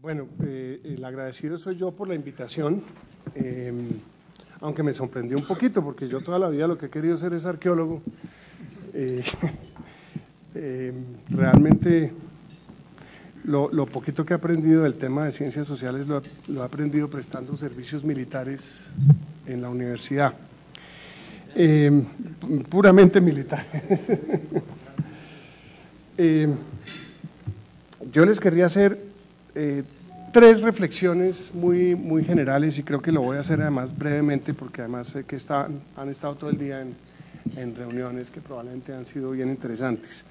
Bueno, el agradecido soy yo por la invitación, aunque me sorprendió un poquito, porque yo toda la vida lo que he querido ser es arqueólogo. Realmente lo poquito que he aprendido del tema de ciencias sociales lo he aprendido prestando servicios militares en la universidad, puramente militares. Yo les quería hacer tres reflexiones muy generales, y creo que lo voy a hacer además brevemente, porque además sé que han estado todo el día en reuniones que probablemente han sido bien interesantes.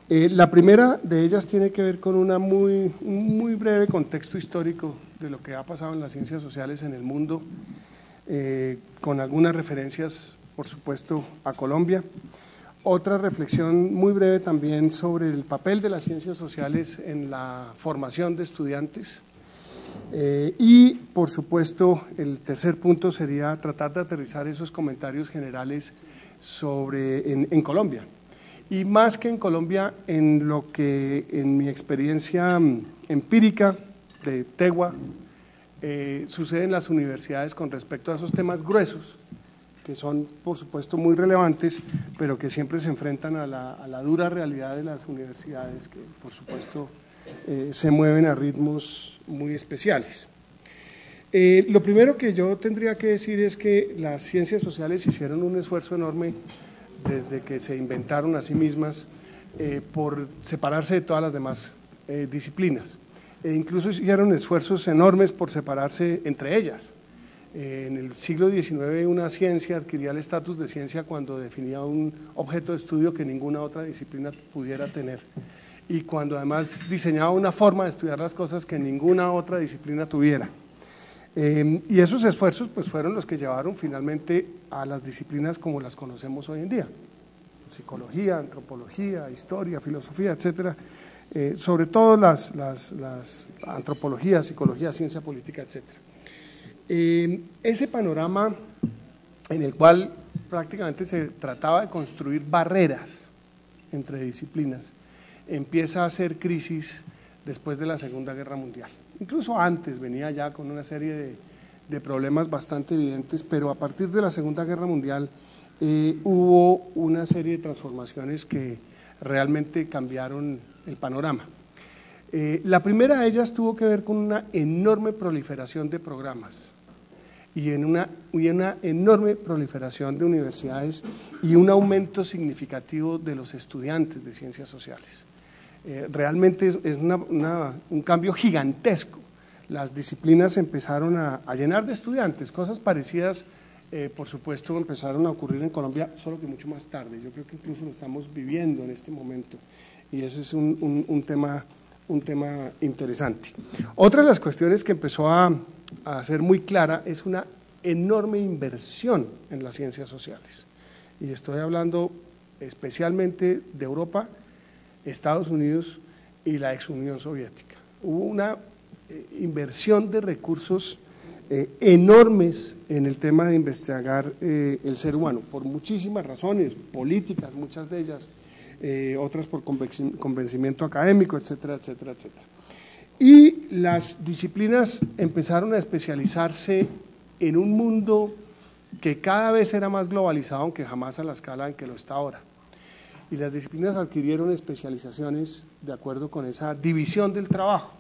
La primera de ellas tiene que ver con un muy breve contexto histórico de lo que ha pasado en las ciencias sociales en el mundo, con algunas referencias, por supuesto, a Colombia. Otra reflexión muy breve también sobre el papel de las ciencias sociales en la formación de estudiantes. Y, por supuesto, el tercer punto sería tratar de aterrizar esos comentarios generales en Colombia. Y más que en Colombia, en lo que en mi experiencia empírica de Tegua sucede en las universidades con respecto a esos temas gruesos, que son por supuesto muy relevantes, pero que siempre se enfrentan a la dura realidad de las universidades, que por supuesto se mueven a ritmos muy especiales. Lo primero que yo tendría que decir es que las ciencias sociales hicieron un esfuerzo enorme desde que se inventaron a sí mismas por separarse de todas las demás disciplinas, e incluso hicieron esfuerzos enormes por separarse entre ellas. En el siglo XIX una ciencia adquiría el estatus de ciencia cuando definía un objeto de estudio que ninguna otra disciplina pudiera tener, y cuando además diseñaba una forma de estudiar las cosas que ninguna otra disciplina tuviera. Y esos esfuerzos pues fueron los que llevaron finalmente a las disciplinas como las conocemos hoy en día: psicología, antropología, historia, filosofía, etcétera, sobre todo las antropología, psicología, ciencia política, etcétera. Ese panorama en el cual prácticamente se trataba de construir barreras entre disciplinas empieza a hacer crisis después de la Segunda Guerra Mundial. Incluso antes venía ya con una serie de problemas bastante evidentes, pero a partir de la Segunda Guerra Mundial hubo una serie de transformaciones que realmente cambiaron el panorama. La primera de ellas tuvo que ver con una enorme proliferación de programas y una enorme proliferación de universidades y un aumento significativo de los estudiantes de ciencias sociales. Realmente es un cambio gigantesco. Las disciplinas empezaron a llenar de estudiantes, cosas parecidas, por supuesto, empezaron a ocurrir en Colombia, solo que mucho más tarde. Yo creo que incluso lo estamos viviendo en este momento, y ese es un tema interesante. Otra de las cuestiones que empezó a ser muy clara es una enorme inversión en las ciencias sociales, y estoy hablando especialmente de Europa, Estados Unidos y la ex Unión Soviética. Hubo una inversión de recursos enormes en el tema de investigar el ser humano, por muchísimas razones políticas, muchas de ellas, otras por convencimiento académico, etcétera, etcétera, etcétera. Y las disciplinas empezaron a especializarse en un mundo que cada vez era más globalizado, aunque jamás a la escala en que lo está ahora. Y las disciplinas adquirieron especializaciones de acuerdo con esa división del trabajo.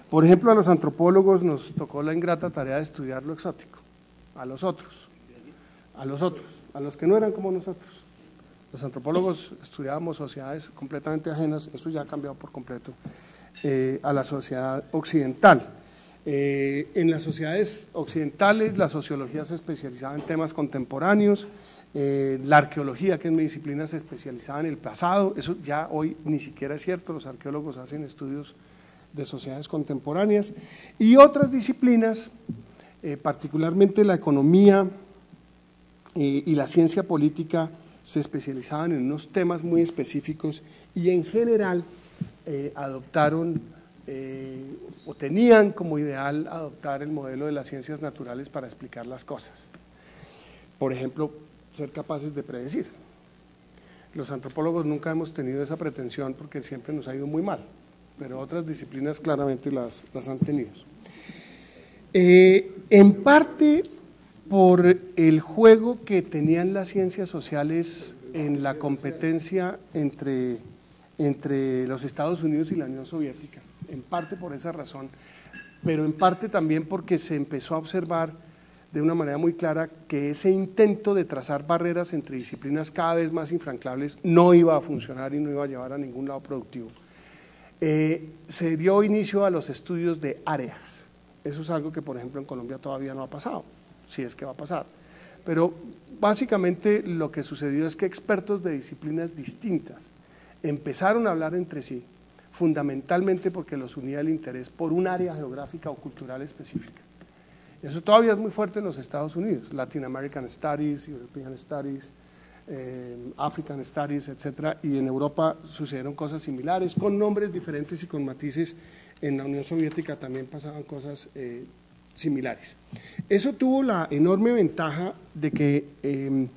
Por ejemplo, a los antropólogos nos tocó la ingrata tarea de estudiar lo exótico, a los que no eran como nosotros. Los antropólogos estudiábamos sociedades completamente ajenas, eso ya ha cambiado por completo, a la sociedad occidental. En las sociedades occidentales la sociología se especializaba en temas contemporáneos, la arqueología, que es mi disciplina, se especializaba en el pasado. Eso ya hoy ni siquiera es cierto, los arqueólogos hacen estudios de sociedades contemporáneas, y otras disciplinas, particularmente la economía y la ciencia política, se especializaban en unos temas muy específicos y en general adoptaron o tenían como ideal adoptar el modelo de las ciencias naturales para explicar las cosas. Por ejemplo, ser capaces de predecir. Los antropólogos nunca hemos tenido esa pretensión porque siempre nos ha ido muy mal. pero otras disciplinas claramente las han tenido. En parte por el juego que tenían las ciencias sociales en la competencia entre los Estados Unidos y la Unión Soviética, en parte por esa razón, pero en parte también porque se empezó a observar de una manera muy clara que ese intento de trazar barreras entre disciplinas cada vez más infranqueables no iba a funcionar y no iba a llevar a ningún lado productivo. Se dio inicio a los estudios de áreas. Eso es algo que, por ejemplo, en Colombia todavía no ha pasado, si es que va a pasar. Pero básicamente lo que sucedió es que expertos de disciplinas distintas empezaron a hablar entre sí, fundamentalmente porque los unía el interés por un área geográfica o cultural específica. Eso todavía es muy fuerte en los Estados Unidos, Latin American Studies, European Studies, African Studies, etc. Y en Europa sucedieron cosas similares, con nombres diferentes y con matices. En la Unión Soviética también pasaban cosas similares. Eso tuvo la enorme ventaja de que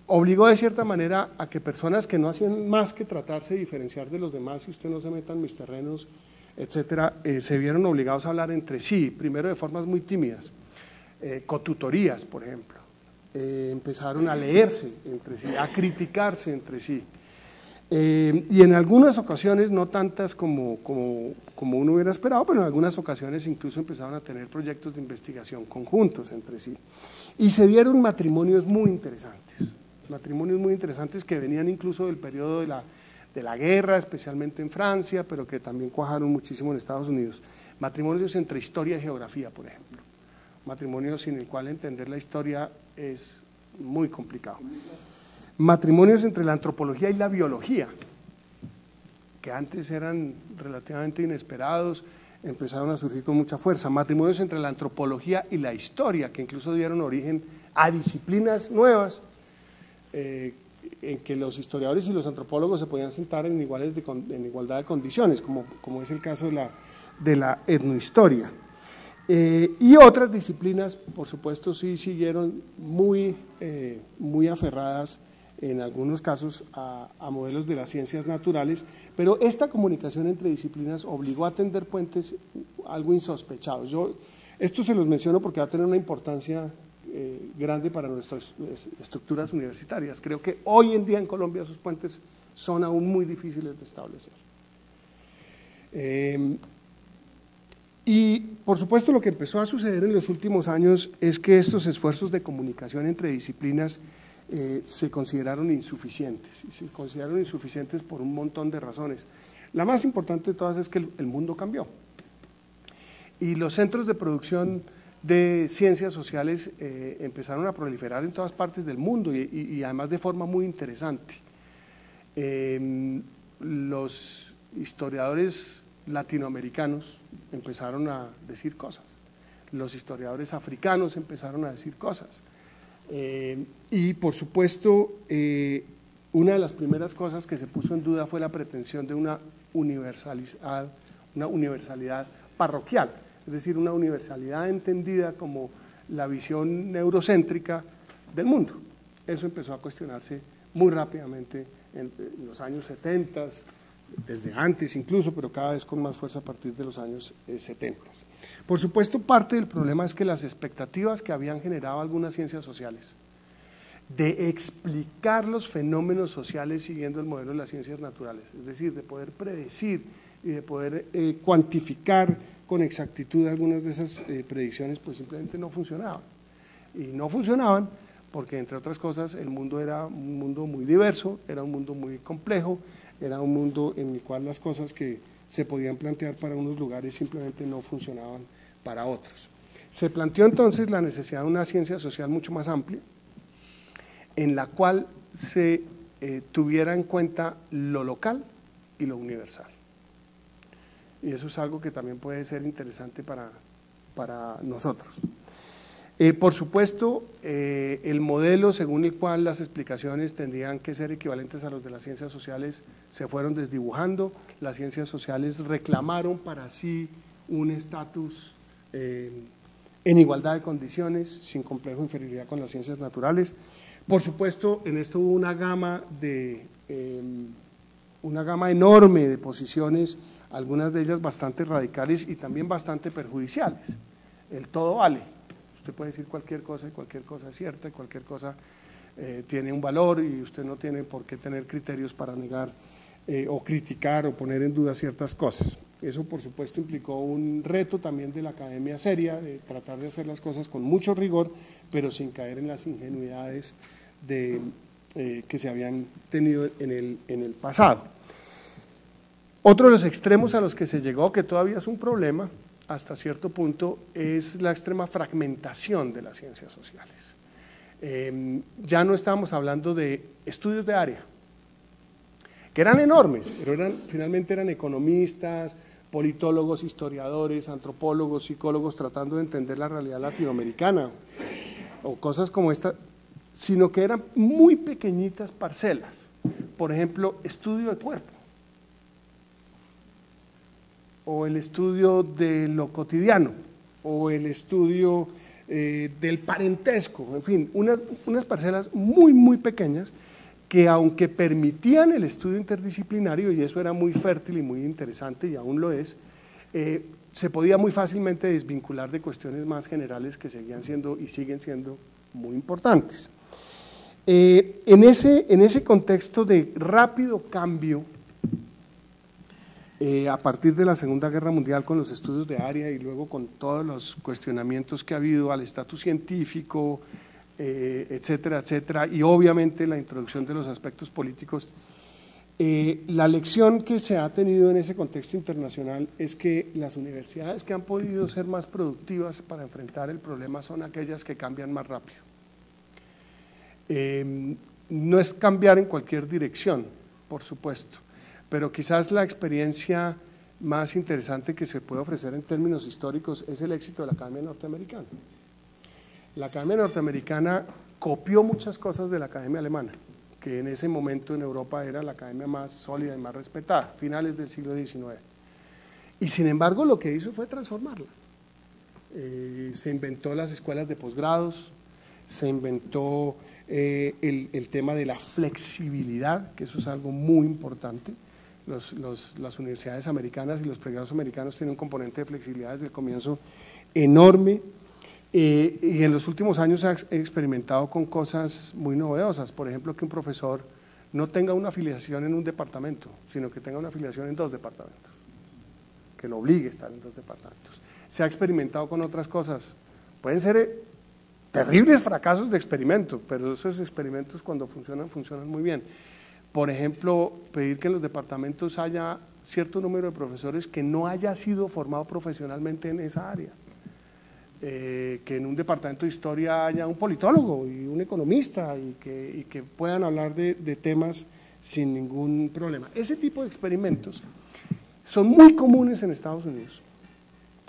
obligó de cierta manera a que personas que no hacían más que tratarse de diferenciar de los demás, si usted no se meta en mis terrenos, etcétera, se vieron obligados a hablar entre sí, primero de formas muy tímidas, cotutorías, por ejemplo, empezaron a leerse entre sí, a criticarse entre sí, y en algunas ocasiones, no tantas como uno hubiera esperado, pero en algunas ocasiones incluso empezaron a tener proyectos de investigación conjuntos entre sí, y se dieron matrimonios muy interesantes que venían incluso del periodo de la guerra, especialmente en Francia, pero que también cuajaron muchísimo en Estados Unidos. Matrimonios entre historia y geografía, por ejemplo. Matrimonios sin el cual entender la historia es muy complicado. Matrimonios entre la antropología y la biología, que antes eran relativamente inesperados, empezaron a surgir con mucha fuerza. Matrimonios entre la antropología y la historia, que incluso dieron origen a disciplinas nuevas, en que los historiadores y los antropólogos se podían sentar en igualdad de condiciones, como es el caso de la etnohistoria. Y otras disciplinas, por supuesto, sí siguieron muy aferradas, en algunos casos, a modelos de las ciencias naturales, pero esta comunicación entre disciplinas obligó a tender puentes algo insospechados. Esto se los menciono porque va a tener una importancia grande para nuestras estructuras universitarias. Creo que hoy en día en Colombia esos puentes son aún muy difíciles de establecer. Y por supuesto lo que empezó a suceder en los últimos años es que estos esfuerzos de comunicación entre disciplinas se consideraron insuficientes, y se consideraron insuficientes por un montón de razones. La más importante de todas es que el mundo cambió y los centros de producción de ciencias sociales empezaron a proliferar en todas partes del mundo y además de forma muy interesante. Los historiadores latinoamericanos empezaron a decir cosas, los historiadores africanos empezaron a decir cosas, y por supuesto una de las primeras cosas que se puso en duda fue la pretensión de una universalidad parroquial, es decir, una universalidad entendida como la visión neurocéntrica del mundo. Eso empezó a cuestionarse muy rápidamente en los años 70, desde antes incluso, pero cada vez con más fuerza a partir de los años 70. Por supuesto, parte del problema es que las expectativas que habían generado algunas ciencias sociales de explicar los fenómenos sociales siguiendo el modelo de las ciencias naturales, es decir, de poder predecir y de poder cuantificar con exactitud algunas de esas predicciones, pues simplemente no funcionaban. Y no funcionaban porque, entre otras cosas, el mundo era un mundo muy diverso, era un mundo muy complejo, era un mundo en el cual las cosas que se podían plantear para unos lugares simplemente no funcionaban para otros. Se planteó entonces la necesidad de una ciencia social mucho más amplia, en la cual se tuviera en cuenta lo local y lo universal. Y eso es algo que también puede ser interesante para nosotros. Por supuesto, el modelo según el cual las explicaciones tendrían que ser equivalentes a los de las ciencias sociales se fueron desdibujando. Las ciencias sociales reclamaron para sí un estatus en igualdad de condiciones, sin complejo de inferioridad con las ciencias naturales. Por supuesto, en esto hubo una gama enorme de posiciones algunas de ellas bastante radicales y también bastante perjudiciales. El todo vale, usted puede decir cualquier cosa y cualquier cosa es cierta, y cualquier cosa tiene un valor y usted no tiene por qué tener criterios para negar o criticar o poner en duda ciertas cosas. Eso por supuesto implicó un reto también de la academia seria, de tratar de hacer las cosas con mucho rigor, pero sin caer en las ingenuidades que se habían tenido en el pasado. Otro de los extremos a los que se llegó, que todavía es un problema hasta cierto punto, es la extrema fragmentación de las ciencias sociales. Ya no estábamos hablando de estudios de área, que eran enormes, pero finalmente eran economistas, politólogos, historiadores, antropólogos, psicólogos, tratando de entender la realidad latinoamericana, o cosas como esta, sino que eran muy pequeñitas parcelas. Por ejemplo, estudio de cuerpo, o el estudio de lo cotidiano, o el estudio del parentesco, en fin, unas parcelas muy, muy pequeñas que aunque permitían el estudio interdisciplinario, y eso era muy fértil y muy interesante, y aún lo es, se podía muy fácilmente desvincular de cuestiones más generales que seguían siendo y siguen siendo muy importantes. En ese contexto de rápido cambio, a partir de la Segunda Guerra Mundial con los estudios de área y luego con todos los cuestionamientos que ha habido al estatus científico, etcétera, etcétera, y obviamente la introducción de los aspectos políticos, la lección que se ha tenido en ese contexto internacional es que las universidades que han podido ser más productivas para enfrentar el problema son aquellas que cambian más rápido. No es cambiar en cualquier dirección, por supuesto, pero quizás la experiencia más interesante que se puede ofrecer en términos históricos es el éxito de la Academia Norteamericana. La Academia Norteamericana copió muchas cosas de la Academia Alemana, que en ese momento en Europa era la academia más sólida y más respetada, finales del siglo XIX. Y sin embargo lo que hizo fue transformarla. Se inventó las escuelas de posgrados, se inventó el tema de la flexibilidad, que eso es algo muy importante. Las universidades americanas y los pregrados americanos tienen un componente de flexibilidad desde el comienzo enorme, y en los últimos años he experimentado con cosas muy novedosas, por ejemplo que un profesor no tenga una afiliación en un departamento, sino que tenga una afiliación en 2 departamentos, que lo obligue a estar en 2 departamentos. Se ha experimentado con otras cosas, pueden ser terribles fracasos de experimento, pero esos experimentos cuando funcionan, funcionan muy bien. Por ejemplo, pedir que en los departamentos haya cierto número de profesores que no haya sido formado profesionalmente en esa área. Que en un departamento de historia haya un politólogo y un economista y que puedan hablar de temas sin ningún problema. Ese tipo de experimentos son muy comunes en Estados Unidos,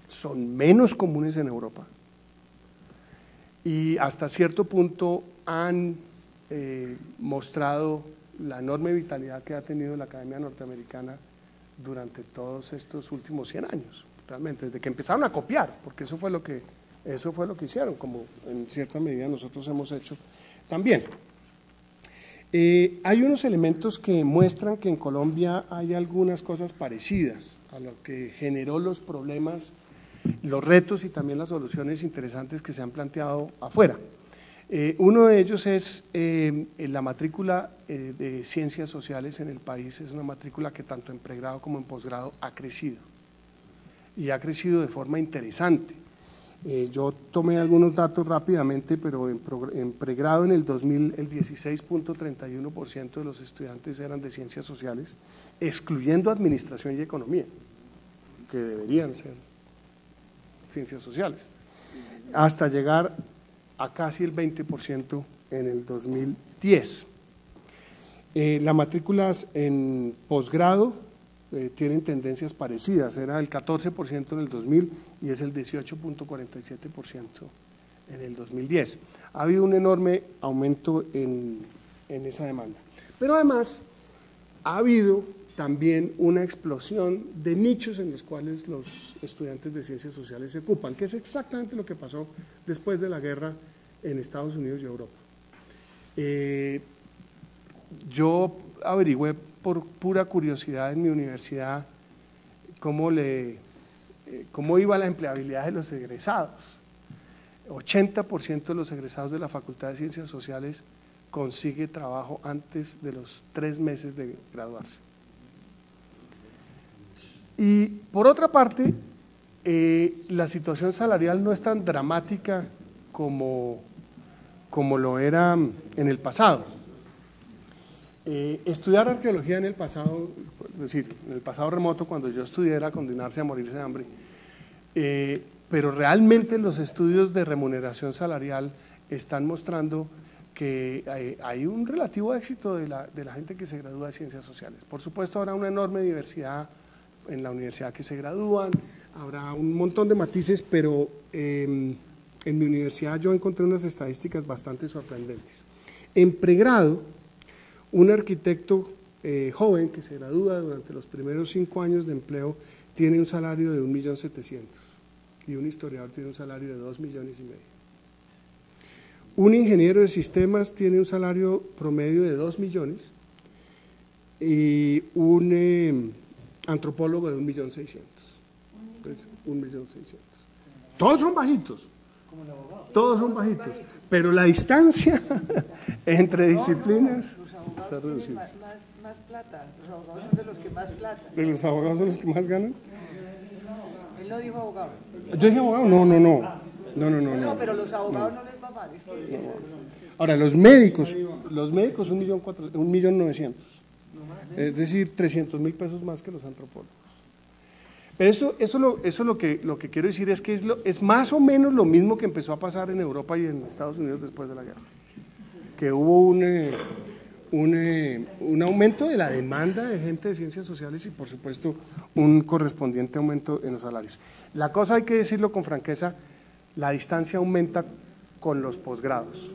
son menos comunes en Europa y hasta cierto punto han mostrado la enorme vitalidad que ha tenido la Academia Norteamericana durante todos estos últimos 100 años, realmente, desde que empezaron a copiar, porque eso fue lo que hicieron, como en cierta medida nosotros hemos hecho también. Hay unos elementos que muestran que en Colombia hay algunas cosas parecidas a lo que generó los problemas, los retos y también las soluciones interesantes que se han planteado afuera. Uno de ellos es la matrícula de ciencias sociales en el país. Es una matrícula que tanto en pregrado como en posgrado ha crecido y ha crecido de forma interesante. Yo tomé algunos datos rápidamente, pero en pregrado en el 2000 el 16.31% de los estudiantes eran de ciencias sociales, excluyendo administración y economía, que deberían ser ciencias sociales, hasta llegar a casi el 20% en el 2010. Las matrículas en posgrado tienen tendencias parecidas, era el 14% en el 2000 y es el 18.47% en el 2010. Ha habido un enorme aumento en esa demanda. Pero además ha habido también una explosión de nichos en los cuales los estudiantes de ciencias sociales se ocupan, que es exactamente lo que pasó después de la guerra en Estados Unidos y Europa. Yo averigüé por pura curiosidad en mi universidad cómo iba la empleabilidad de los egresados. 80% de los egresados de la Facultad de Ciencias Sociales consigue trabajo antes de los 3 meses de graduarse. Y por otra parte, la situación salarial no es tan dramática como lo era en el pasado. Estudiar arqueología en el pasado, es decir, en el pasado remoto, cuando yo estudié, era condenarse a morirse de hambre, pero realmente los estudios de remuneración salarial están mostrando que hay un relativo éxito de la gente que se gradúa de Ciencias Sociales. Por supuesto, habrá una enorme diversidad en la universidad que se gradúan, habrá un montón de matices, pero en mi universidad yo encontré unas estadísticas bastante sorprendentes. En pregrado, un arquitecto joven que se gradúa durante los primeros 5 años de empleo tiene un salario de 1.700.000 y un historiador tiene un salario de 2,5 millones. Un ingeniero de sistemas tiene un salario promedio de 2 millones y un antropólogo de 1.600.000. Entonces, 1.600.000. Todos son bajitos. Todos son bajitos. Pero la distancia entre disciplinas está reducida. Más plata. Los abogados son de los que más plata. ¿De los abogados son los que más ganan? Él no dijo abogado. ¿Yo dije abogado? No. No, pero los abogados no les va mal. Ahora, los médicos 1.900.000. Es decir, 300.000 pesos más que los antropólogos. Pero eso lo que quiero decir es que es más o menos lo mismo que empezó a pasar en Europa y en Estados Unidos después de la guerra. Que hubo un aumento de la demanda de gente de ciencias sociales y por supuesto un correspondiente aumento en los salarios. La cosa, hay que decirlo con franqueza, la distancia aumenta con los posgrados.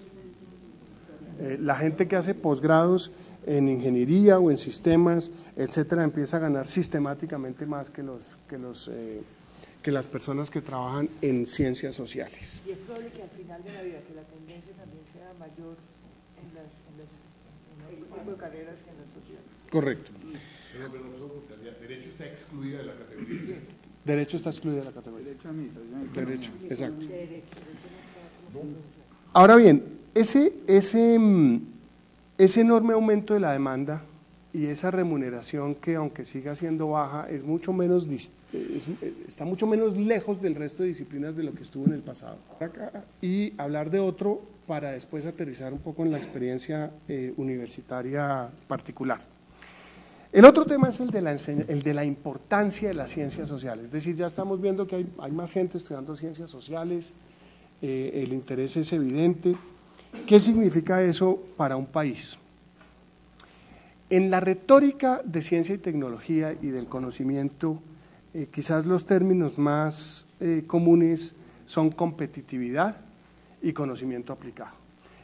La gente que hace posgrados en ingeniería o en sistemas, etcétera, empieza a ganar sistemáticamente más que las personas que trabajan en ciencias sociales. Y es probable que al final de la vida que la tendencia también sea mayor en el tipo de carreras que en las sociales. Correcto. Pero derecho está excluida de la categoría. ¿Sí? Derecho está excluida de la categoría. Derecho, administración. Derecho, exacto. Derecho no está. Ahora bien, ese enorme aumento de la demanda y esa remuneración que, aunque siga siendo baja, es mucho menos está mucho menos lejos del resto de disciplinas de lo que estuvo en el pasado. Y hablar de otro para después aterrizar un poco en la experiencia universitaria particular. El otro tema es el de la importancia de las ciencias sociales, es decir, ya estamos viendo que hay más gente estudiando ciencias sociales, el interés es evidente. ¿Qué significa eso para un país? En la retórica de ciencia y tecnología y del conocimiento, quizás los términos más comunes son competitividad y conocimiento aplicado.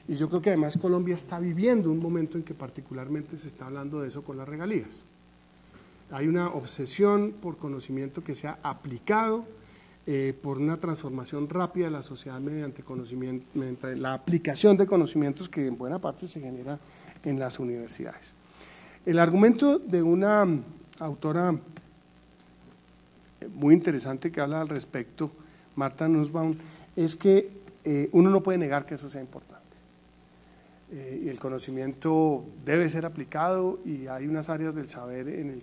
Y yo creo que además Colombia está viviendo un momento en que particularmente se está hablando de eso con las regalías. Hay una obsesión por conocimiento que sea aplicado, por una transformación rápida de la sociedad mediante conocimiento, mediante la aplicación de conocimientos que en buena parte se genera en las universidades. El argumento de una autora muy interesante que habla al respecto, Marta Nussbaum, es que uno no puede negar que eso sea importante. Y el conocimiento debe ser aplicado y hay unas áreas del saber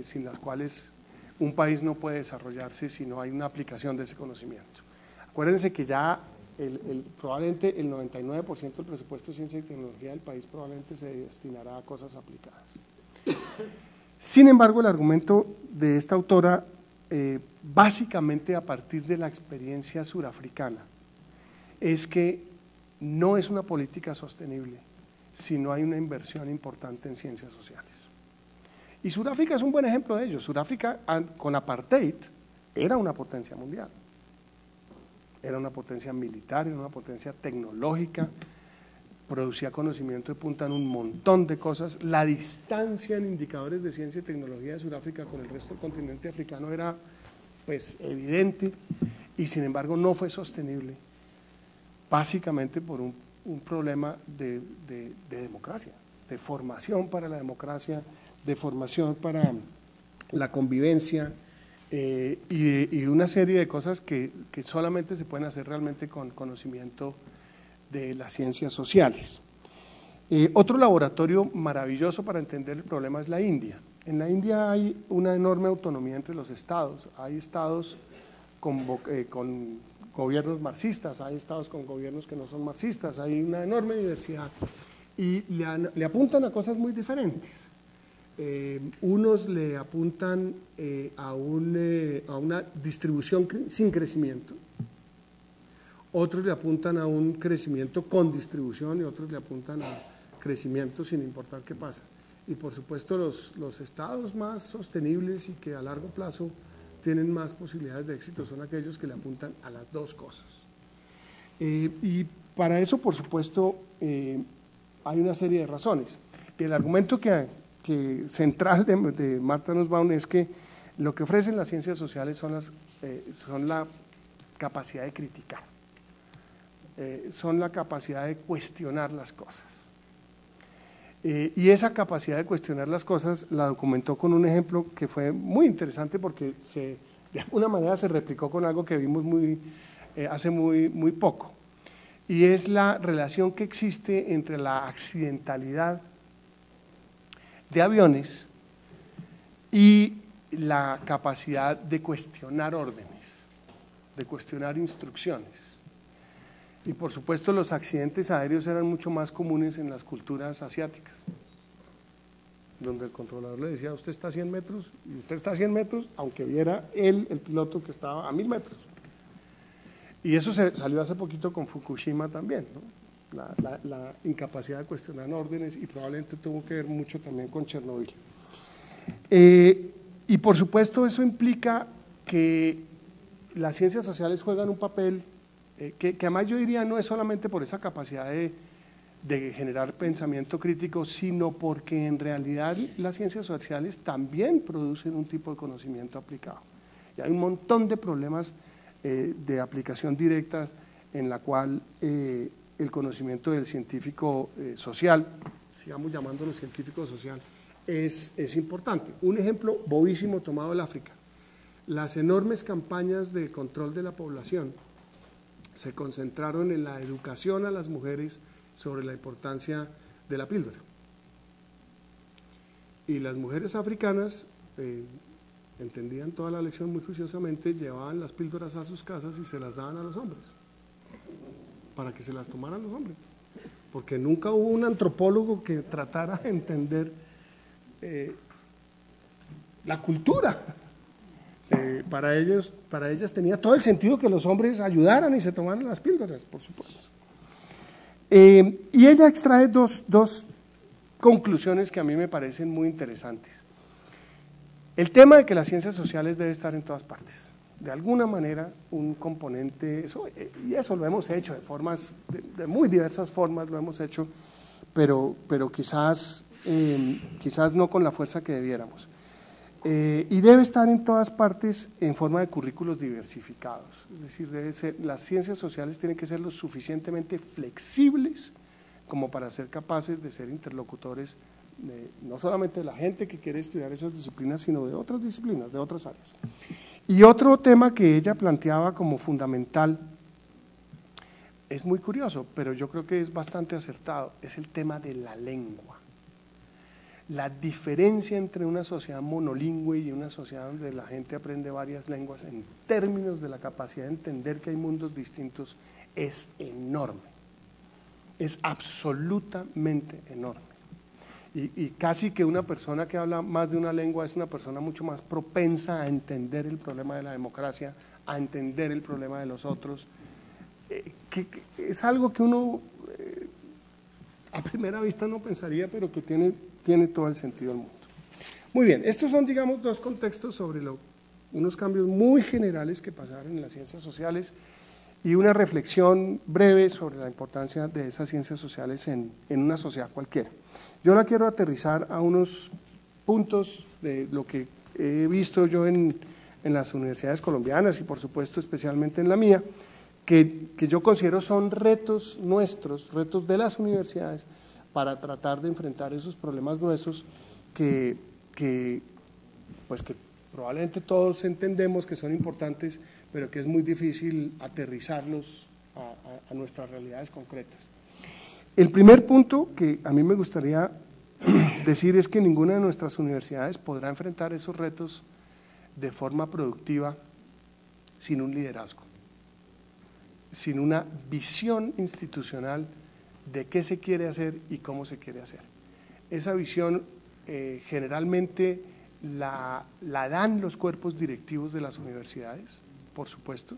sin las cuales un país no puede desarrollarse si no hay una aplicación de ese conocimiento. Acuérdense que ya probablemente el 99% del presupuesto de ciencia y tecnología del país probablemente se destinará a cosas aplicadas. Sin embargo, el argumento de esta autora, básicamente a partir de la experiencia surafricana, es que no es una política sostenible si no hay una inversión importante en ciencias sociales. Y Sudáfrica es un buen ejemplo de ello. Sudáfrica, con apartheid, era una potencia mundial. Era una potencia militar, era una potencia tecnológica, producía conocimiento de punta en un montón de cosas. La distancia en indicadores de ciencia y tecnología de Sudáfrica con el resto del continente africano era pues evidente y sin embargo no fue sostenible, básicamente por un problema de democracia, de formación para la democracia, de formación para la convivencia y una serie de cosas que solamente se pueden hacer realmente con conocimiento de las ciencias sociales. Otro laboratorio maravilloso para entender el problema es la India. En la India hay una enorme autonomía entre los estados. Hay estados con gobiernos marxistas, hay estados con gobiernos que no son marxistas, hay una enorme diversidad y le apuntan a cosas muy diferentes. Unos le apuntan a una distribución sin crecimiento, otros le apuntan a un crecimiento con distribución y otros le apuntan a crecimiento sin importar qué pasa. Y por supuesto los estados más sostenibles y que a largo plazo tienen más posibilidades de éxito son aquellos que le apuntan a las dos cosas. Y para eso, por supuesto, hay una serie de razones. Y el argumento central de Martha Nussbaum es que lo que ofrecen las ciencias sociales son la capacidad de criticar, son la capacidad de cuestionar las cosas. Y esa capacidad de cuestionar las cosas la documentó con un ejemplo que fue muy interesante porque de alguna manera se replicó con algo que vimos hace muy poco. Y es la relación que existe entre la accidentalidad de aviones y la capacidad de cuestionar órdenes, de cuestionar instrucciones. Y por supuesto los accidentes aéreos eran mucho más comunes en las culturas asiáticas, donde el controlador le decía, usted está a 100 metros, y usted está a 100 metros, aunque viera el piloto que estaba a 1000 metros. Y eso salió hace poquito con Fukushima también, ¿no? La incapacidad de cuestionar órdenes, y probablemente tuvo que ver mucho también con Chernobyl. Y por supuesto eso implica que las ciencias sociales juegan un papel que además yo diría no es solamente por esa capacidad de generar pensamiento crítico, sino porque en realidad las ciencias sociales también producen un tipo de conocimiento aplicado. Y hay un montón de problemas de aplicación directas en la cual el conocimiento del científico social, sigamos llamándolo científico social, es importante. Un ejemplo bobísimo tomado del África. Las enormes campañas de control de la población se concentraron en la educación a las mujeres sobre la importancia de la píldora. Y las mujeres africanas entendían toda la lección muy juiciosamente, llevaban las píldoras a sus casas y se las daban a los hombres, para que se las tomaran los hombres, porque nunca hubo un antropólogo que tratara de entender la cultura. Para ellas tenía todo el sentido que los hombres ayudaran y se tomaran las píldoras, por supuesto. Y ella extrae dos conclusiones que a mí me parecen muy interesantes. El tema de que las ciencias sociales deben estar en todas partes. De alguna manera, un componente, y eso lo hemos hecho de muy diversas formas, lo hemos hecho, pero quizás no con la fuerza que debiéramos. Y debe estar en todas partes en forma de currículos diversificados, es decir, las ciencias sociales tienen que ser lo suficientemente flexibles como para ser capaces de ser interlocutores no solamente de la gente que quiere estudiar esas disciplinas, sino de otras disciplinas, de otras áreas. Y otro tema que ella planteaba como fundamental, es muy curioso, pero yo creo que es bastante acertado, es el tema de la lengua. La diferencia entre una sociedad monolingüe y una sociedad donde la gente aprende varias lenguas en términos de la capacidad de entender que hay mundos distintos es enorme, es absolutamente enorme. Y casi que una persona que habla más de una lengua es una persona mucho más propensa a entender el problema de la democracia, a entender el problema de los otros, que es algo que uno a primera vista no pensaría, pero que tiene todo el sentido del mundo. Muy bien, estos son, digamos, dos contextos sobre unos cambios muy generales que pasaron en las ciencias sociales y una reflexión breve sobre la importancia de esas ciencias sociales en una sociedad cualquiera. Yo la quiero aterrizar a unos puntos de lo que he visto yo en las universidades colombianas y por supuesto especialmente en la mía, que yo considero son retos nuestros, retos de las universidades para tratar de enfrentar esos problemas gruesos que probablemente todos entendemos que son importantes, pero que es muy difícil aterrizarlos a nuestras realidades concretas. El primer punto que a mí me gustaría decir es que ninguna de nuestras universidades podrá enfrentar esos retos de forma productiva sin un liderazgo, sin una visión institucional de qué se quiere hacer y cómo se quiere hacer. Esa visión generalmente la dan los cuerpos directivos de las universidades, por supuesto,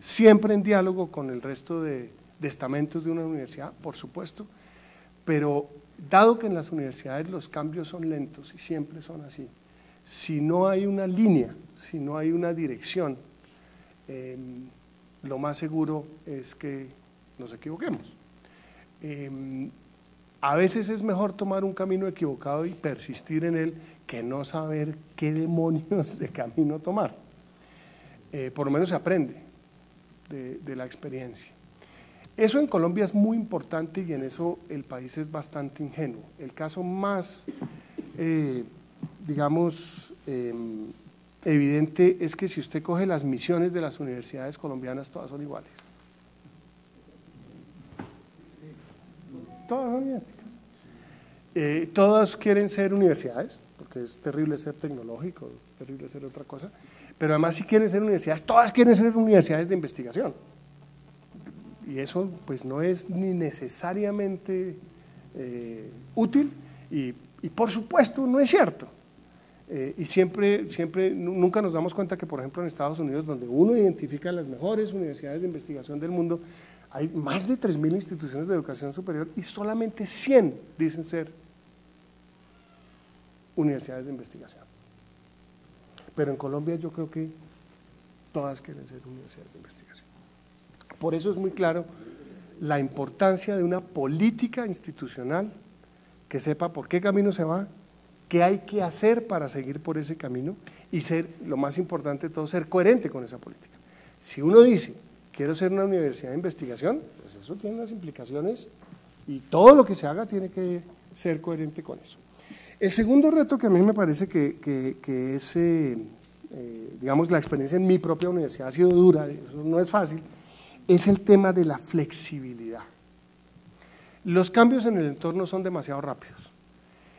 siempre en diálogo con el resto de estamentos de una universidad, por supuesto, pero dado que en las universidades los cambios son lentos y siempre son así, si no hay una línea, si no hay una dirección, lo más seguro es que nos equivoquemos. A veces es mejor tomar un camino equivocado y persistir en él que no saber qué demonios de camino tomar. Por lo menos se aprende de la experiencia. Eso en Colombia es muy importante y en eso el país es bastante ingenuo. El caso más, digamos, evidente es que si usted coge las misiones de las universidades colombianas, todas son iguales. Todas son idénticas. Todas quieren ser universidades, porque es terrible ser tecnológico, es terrible ser otra cosa, pero además si quieren ser universidades, todas quieren ser universidades de investigación. Y eso pues no es ni necesariamente útil y por supuesto no es cierto. Y nunca nos damos cuenta que por ejemplo en Estados Unidos, donde uno identifica las mejores universidades de investigación del mundo, hay más de 3.000 instituciones de educación superior y solamente 100 dicen ser universidades de investigación. Pero en Colombia yo creo que todas quieren ser universidades de investigación. Por eso es muy claro la importancia de una política institucional que sepa por qué camino se va, qué hay que hacer para seguir por ese camino y ser, lo más importante de todo, ser coherente con esa política. Si uno dice, quiero ser una universidad de investigación, pues eso tiene unas implicaciones y todo lo que se haga tiene que ser coherente con eso. El segundo reto que a mí me parece que es, digamos, la experiencia en mi propia universidad ha sido dura, eso no es fácil, es el tema de la flexibilidad. Los cambios en el entorno son demasiado rápidos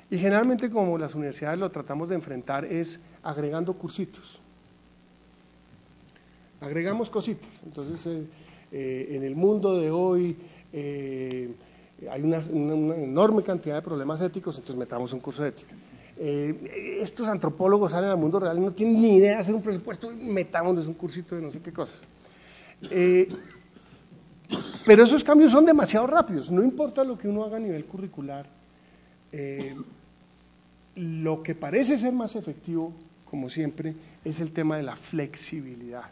y generalmente como las universidades lo tratamos de enfrentar es agregando cursitos. Agregamos cositas, entonces en el mundo de hoy hay una enorme cantidad de problemas éticos, entonces metamos un curso de ética. Estos antropólogos salen al mundo real y no tienen ni idea de hacer un presupuesto, metámosles un cursito de no sé qué cosas. Pero esos cambios son demasiado rápidos, no importa lo que uno haga a nivel curricular, lo que parece ser más efectivo, como siempre, es el tema de la flexibilidad.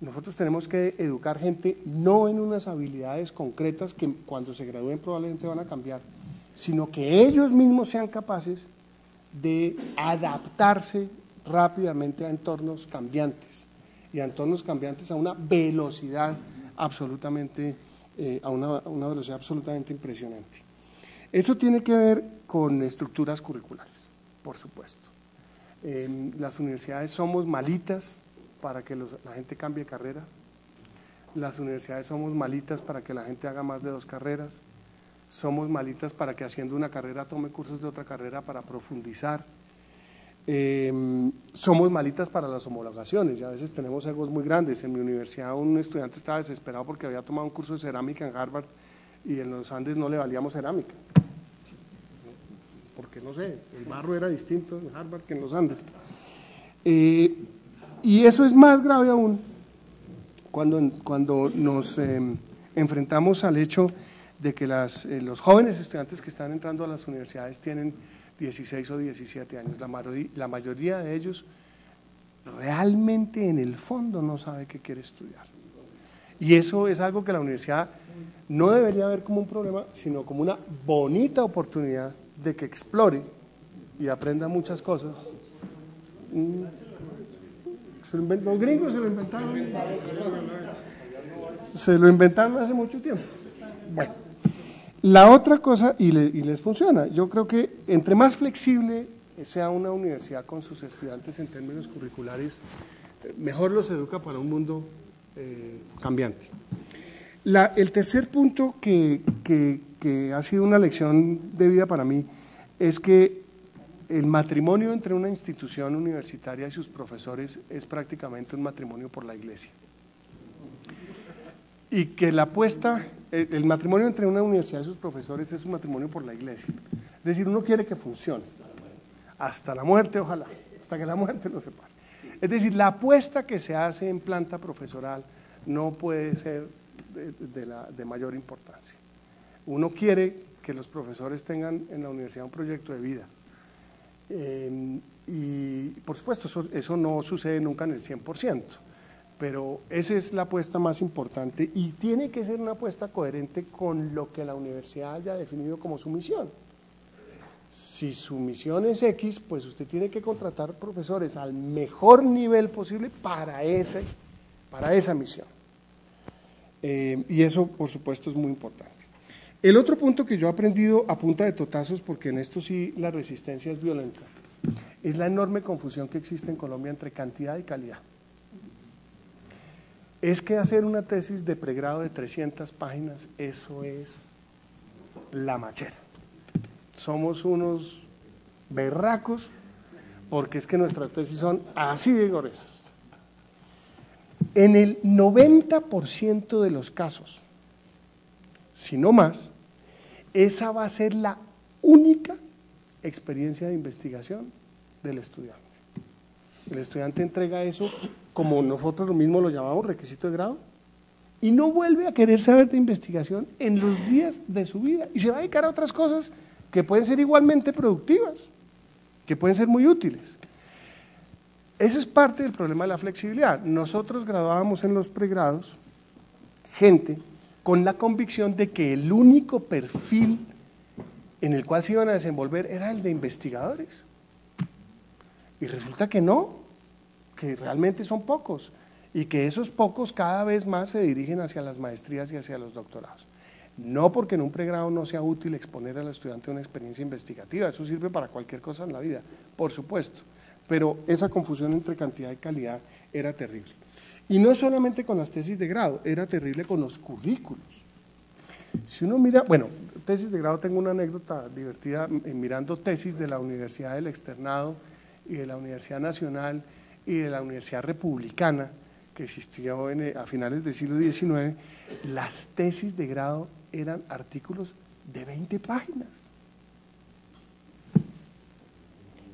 Nosotros tenemos que educar gente no en unas habilidades concretas que cuando se gradúen probablemente van a cambiar, sino que ellos mismos sean capaces de adaptarse rápidamente a entornos cambiantes y a entornos cambiantes a una velocidad absolutamente, a una velocidad absolutamente impresionante. Eso tiene que ver con estructuras curriculares, por supuesto. Las universidades somos malitas para que la gente cambie carrera, las universidades somos malitas para que la gente haga más de 2 carreras, somos malitas para que haciendo una carrera tome cursos de otra carrera para profundizar, somos malitas para las homologaciones y a veces tenemos egos muy grandes. En mi universidad un estudiante estaba desesperado porque había tomado un curso de cerámica en Harvard y en los Andes no le valíamos cerámica, porque no sé, el barro era distinto en Harvard que en los Andes. Y eso es más grave aún cuando nos enfrentamos al hecho de que los jóvenes estudiantes que están entrando a las universidades tienen 16 o 17 años. La mayoría de ellos realmente en el fondo no sabe qué quiere estudiar. Y eso es algo que la universidad no debería ver como un problema, sino como una bonita oportunidad de que explore y aprenda muchas cosas. Los gringos se lo inventaron hace mucho tiempo. Bueno, la otra cosa, y les funciona, yo creo que entre más flexible sea una universidad con sus estudiantes en términos curriculares, mejor los educa para un mundo cambiante. El tercer punto que ha sido una lección de vida para mí es que el matrimonio entre una institución universitaria y sus profesores es prácticamente un matrimonio por la iglesia. Y que el matrimonio entre una universidad y sus profesores es un matrimonio por la iglesia. Es decir, uno quiere que funcione, hasta la muerte ojalá, hasta que la muerte lo separe. Es decir, la apuesta que se hace en planta profesoral no puede ser de mayor importancia. Uno quiere que los profesores tengan en la universidad un proyecto de vida. Y por supuesto, eso no sucede nunca en el 100%, pero esa es la apuesta más importante y tiene que ser una apuesta coherente con lo que la universidad haya definido como su misión. Si su misión es X, pues usted tiene que contratar profesores al mejor nivel posible para esa misión. Y eso, por supuesto, es muy importante. El otro punto que yo he aprendido a punta de totazos, porque en esto sí la resistencia es violenta, es la enorme confusión que existe en Colombia entre cantidad y calidad. Es que hacer una tesis de pregrado de 300 páginas, eso es la machera. Somos unos berracos, porque es que nuestras tesis son así de gruesas. En el 90% de los casos, si no más, esa va a ser la única experiencia de investigación del estudiante. El estudiante entrega eso, como nosotros mismos lo llamamos, requisito de grado, y no vuelve a querer saber de investigación en los días de su vida, y se va a dedicar a otras cosas que pueden ser igualmente productivas, que pueden ser muy útiles. Eso es parte del problema de la flexibilidad. Nosotros graduábamos en los pregrados gente con la convicción de que el único perfil en el cual se iban a desenvolver era el de investigadores. Y resulta que no, que realmente son pocos, y que esos pocos cada vez más se dirigen hacia las maestrías y hacia los doctorados. No porque en un pregrado no sea útil exponer al estudiante una experiencia investigativa, eso sirve para cualquier cosa en la vida, por supuesto, pero esa confusión entre cantidad y calidad era terrible. Y no solamente con las tesis de grado, era terrible con los currículos. Si uno mira, bueno, tesis de grado, tengo una anécdota divertida mirando tesis de la Universidad del Externado y de la Universidad Nacional y de la Universidad Republicana, que existió a finales del siglo XIX, las tesis de grado eran artículos de 20 páginas.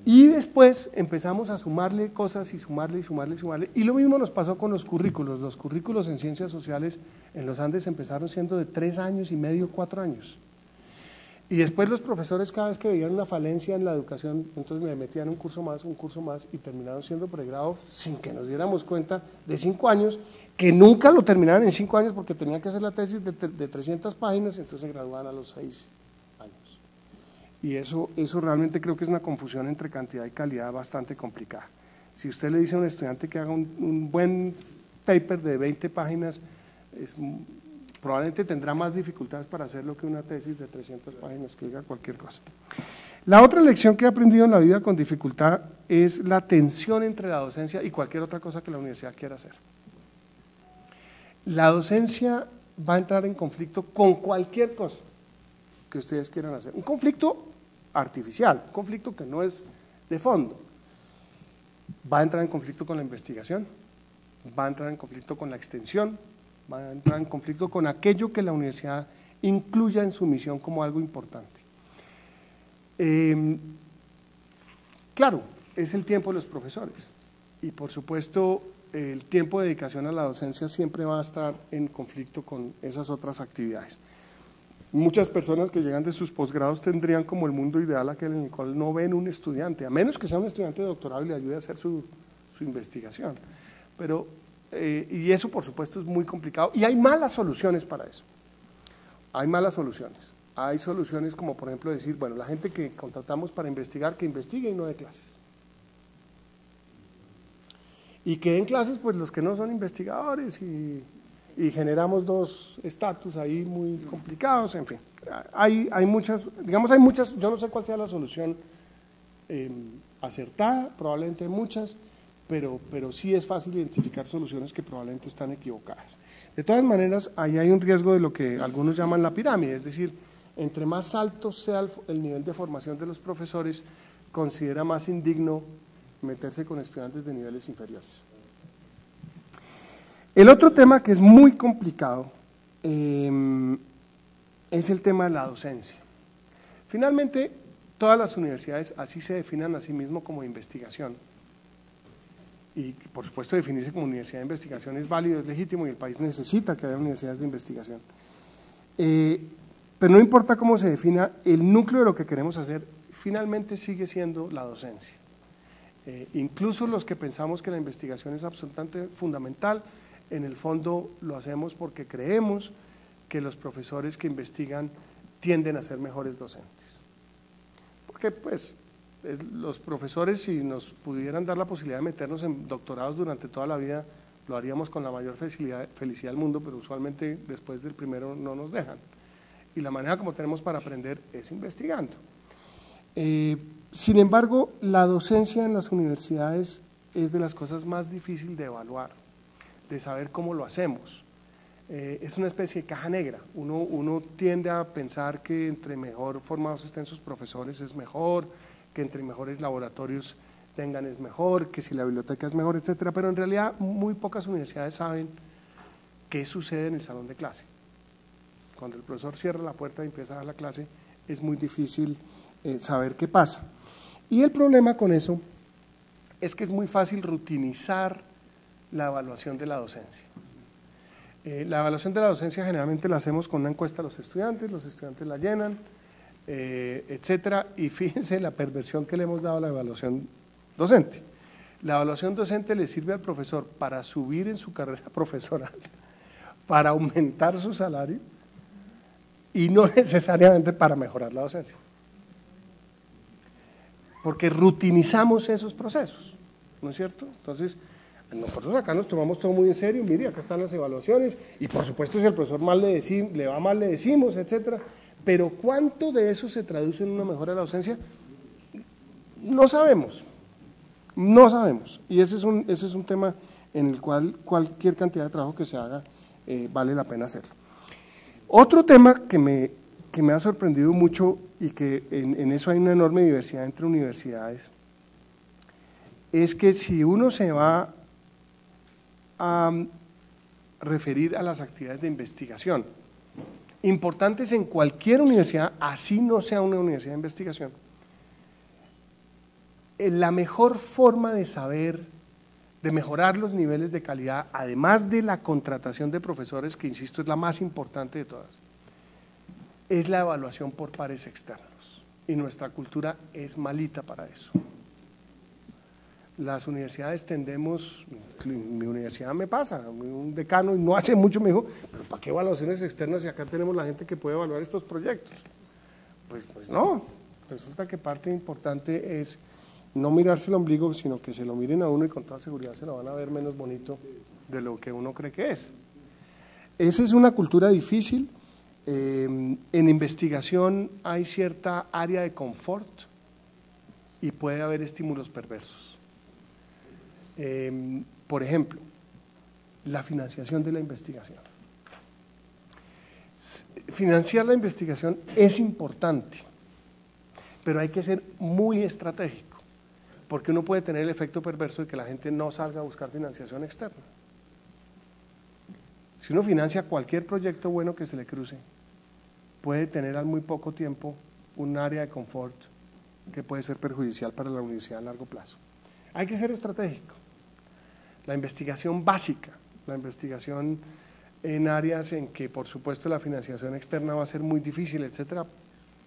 Y después empezamos a sumarle cosas y sumarle, y lo mismo nos pasó con los currículos. Los currículos en ciencias sociales en los Andes empezaron siendo de 3 años y medio, 4 años. Y después los profesores, cada vez que veían una falencia en la educación, entonces me metían un curso más, y terminaron siendo pregrados sin que nos diéramos cuenta, de 5 años, que nunca lo terminaban en 5 años porque tenían que hacer la tesis de 300 páginas, entonces se graduaban a los 6 años. Y eso realmente creo que es una confusión entre cantidad y calidad bastante complicada. Si usted le dice a un estudiante que haga un buen paper de 20 páginas, probablemente tendrá más dificultades para hacerlo que una tesis de 300 páginas que diga cualquier cosa. La otra lección que he aprendido en la vida con dificultad es la tensión entre la docencia y cualquier otra cosa que la universidad quiera hacer. La docencia va a entrar en conflicto con cualquier cosa que ustedes quieran hacer. Un conflicto artificial, un conflicto que no es de fondo. Va a entrar en conflicto con la investigación, va a entrar en conflicto con la extensión, va a entrar en conflicto con aquello que la universidad incluya en su misión como algo importante. Claro, es el tiempo de los profesores y por supuesto el tiempo de dedicación a la docencia siempre va a estar en conflicto con esas otras actividades. Muchas personas que llegan de sus posgrados tendrían como el mundo ideal aquel en el cual no ven un estudiante, a menos que sea un estudiante de doctorado y le ayude a hacer su investigación. Pero y eso por supuesto es muy complicado y hay malas soluciones para eso. Hay malas soluciones. Hay soluciones como por ejemplo decir, bueno, la gente que contratamos para investigar, que investigue y no dé clases. Y que den clases pues los que no son investigadores y generamos 2 estatus ahí muy complicados, en fin. Hay muchas, digamos hay muchas, yo no sé cuál sea la solución acertada, probablemente muchas, pero sí es fácil identificar soluciones que probablemente están equivocadas. De todas maneras, ahí hay un riesgo de lo que algunos llaman la pirámide, es decir, entre más alto sea el nivel de formación de los profesores, considera más indigno meterse con estudiantes de niveles inferiores. El otro tema que es muy complicado es el tema de la docencia. Finalmente, todas las universidades así se definen a sí mismas como investigación. Y por supuesto definirse como universidad de investigación es válido, es legítimo y el país necesita que haya universidades de investigación. Pero no importa cómo se defina, el núcleo de lo que queremos hacer finalmente sigue siendo la docencia. Incluso los que pensamos que la investigación es absolutamente fundamental, en el fondo lo hacemos porque creemos que los profesores que investigan tienden a ser mejores docentes. Porque pues los profesores, si nos pudieran dar la posibilidad de meternos en doctorados durante toda la vida, lo haríamos con la mayor felicidad del mundo, pero usualmente después del primero no nos dejan. Y la manera como tenemos para aprender es investigando. Sin embargo, la docencia en las universidades es de las cosas más difíciles de evaluar, de saber cómo lo hacemos. Es una especie de caja negra. Uno tiende a pensar que entre mejor formados estén sus profesores es mejor, que entre mejores laboratorios tengan es mejor, que si la biblioteca es mejor, etcétera, pero en realidad muy pocas universidades saben qué sucede en el salón de clase. Cuando el profesor cierra la puerta y empieza a dar la clase, es muy difícil saber qué pasa. Y el problema con eso es que es muy fácil rutinizar la evaluación de la docencia. La evaluación de la docencia generalmente la hacemos con una encuesta a los estudiantes la llenan, etcétera, y fíjense la perversión que le hemos dado a la evaluación docente. La evaluación docente le sirve al profesor para subir en su carrera profesoral, para aumentar su salario y no necesariamente para mejorar la docencia. Porque rutinizamos esos procesos, ¿no es cierto? Entonces, nosotros acá nos tomamos todo muy en serio, mire, acá están las evaluaciones, y por supuesto si al profesor le va mal le decimos, etcétera, pero ¿cuánto de eso se traduce en una mejora de la docencia? No sabemos, y ese es un tema en el cual cualquier cantidad de trabajo que se haga vale la pena hacerlo. Otro tema que me ha sorprendido mucho y que en eso hay una enorme diversidad entre universidades, es que si uno se va a referir a las actividades de investigación, importantes en cualquier universidad, así no sea una universidad de investigación, la mejor forma de saber, de mejorar los niveles de calidad, además de la contratación de profesores, que insisto es la más importante de todas, es la evaluación por pares externos, y nuestra cultura es malita para eso. Las universidades tendemos, mi universidad me pasa, un decano y no hace mucho me dijo, pero ¿para qué evaluaciones externas si acá tenemos la gente que puede evaluar estos proyectos? Pues no, resulta que parte importante es no mirarse el ombligo, sino que se lo miren a uno y con toda seguridad se lo van a ver menos bonito de lo que uno cree que es. Esa es una cultura difícil. En investigación hay cierta área de confort y puede haber estímulos perversos. Por ejemplo, la financiación de la investigación. Financiar la investigación es importante, pero hay que ser muy estratégico, porque uno puede tener el efecto perverso de que la gente no salga a buscar financiación externa. Si uno financia cualquier proyecto bueno que se le cruce, puede tener al muy poco tiempo un área de confort que puede ser perjudicial para la universidad a largo plazo. Hay que ser estratégico. La investigación básica, la investigación en áreas en que por supuesto la financiación externa va a ser muy difícil, etcétera,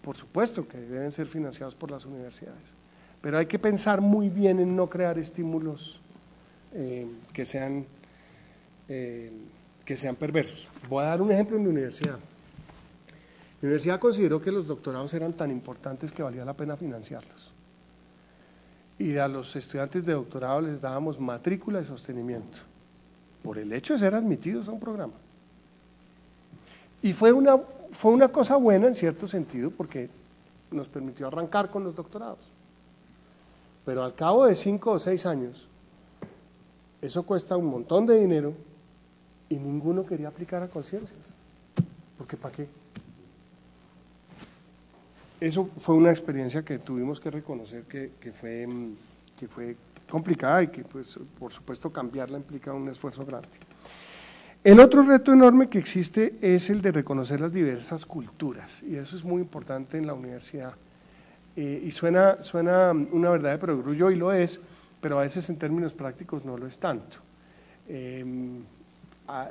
por supuesto que deben ser financiados por las universidades, pero hay que pensar muy bien en no crear estímulos que sean perversos. Voy a dar un ejemplo en mi universidad. Mi universidad consideró que los doctorados eran tan importantes que valía la pena financiarlos. Y a los estudiantes de doctorado les dábamos matrícula y sostenimiento, por el hecho de ser admitidos a un programa. Y fue una cosa buena en cierto sentido, porque nos permitió arrancar con los doctorados. pero al cabo de 5 o 6 años, eso cuesta un montón de dinero y ninguno quería aplicar a conciencias. Porque ¿para qué? Eso fue una experiencia que tuvimos que reconocer que fue complicada y que, pues, por supuesto, cambiarla implica un esfuerzo grande. El otro reto enorme que existe es el de reconocer las diversas culturas, y eso es muy importante en la universidad. Y suena una verdad de perogrullo, y lo es, pero a veces en términos prácticos no lo es tanto.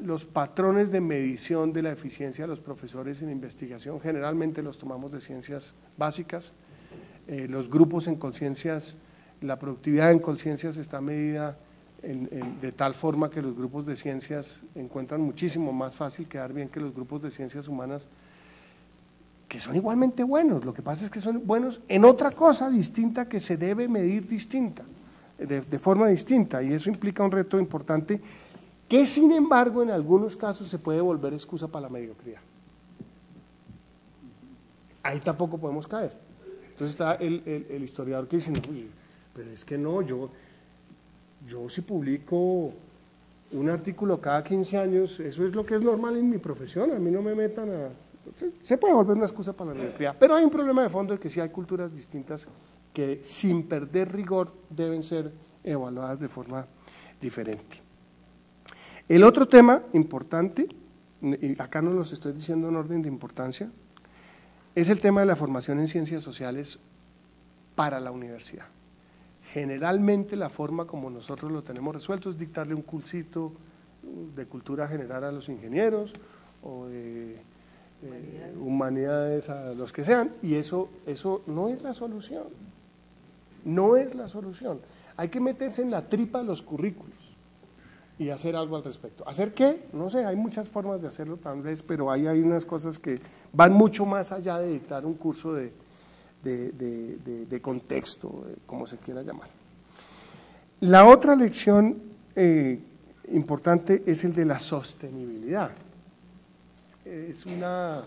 Los patrones de medición de la eficiencia de los profesores en investigación generalmente los tomamos de ciencias básicas. Los grupos en conciencias, la productividad en conciencias está medida de tal forma que los grupos de ciencias encuentran muchísimo más fácil quedar bien que los grupos de ciencias humanas, que son igualmente buenos. Lo que pasa es que son buenos en otra cosa distinta que se debe medir distinta, de forma distinta, y eso implica un reto importante que, sin embargo, en algunos casos se puede volver excusa para la mediocridad. Ahí tampoco podemos caer. Entonces está el historiador que dice, no, pero es que no, yo si publico un artículo cada 15 años, eso es lo que es normal en mi profesión, a mí no me metan a... Se puede volver una excusa para la mediocridad, pero hay un problema de fondo de que sí hay culturas distintas que, sin perder rigor, deben ser evaluadas de forma diferente. El otro tema importante, y acá no los estoy diciendo en orden de importancia, es el tema de la formación en ciencias sociales para la universidad. Generalmente la forma como nosotros lo tenemos resuelto es dictarle un cursito de cultura general a los ingenieros o de humanidades a los que sean, y eso no es la solución. No es la solución. Hay que meterse en la tripa de los currículos y hacer algo al respecto. ¿Hacer qué? No sé, hay muchas formas de hacerlo tal vez, pero hay unas cosas que van mucho más allá de dictar un curso de contexto, como se quiera llamar. La otra lección importante es el de la sostenibilidad. Es una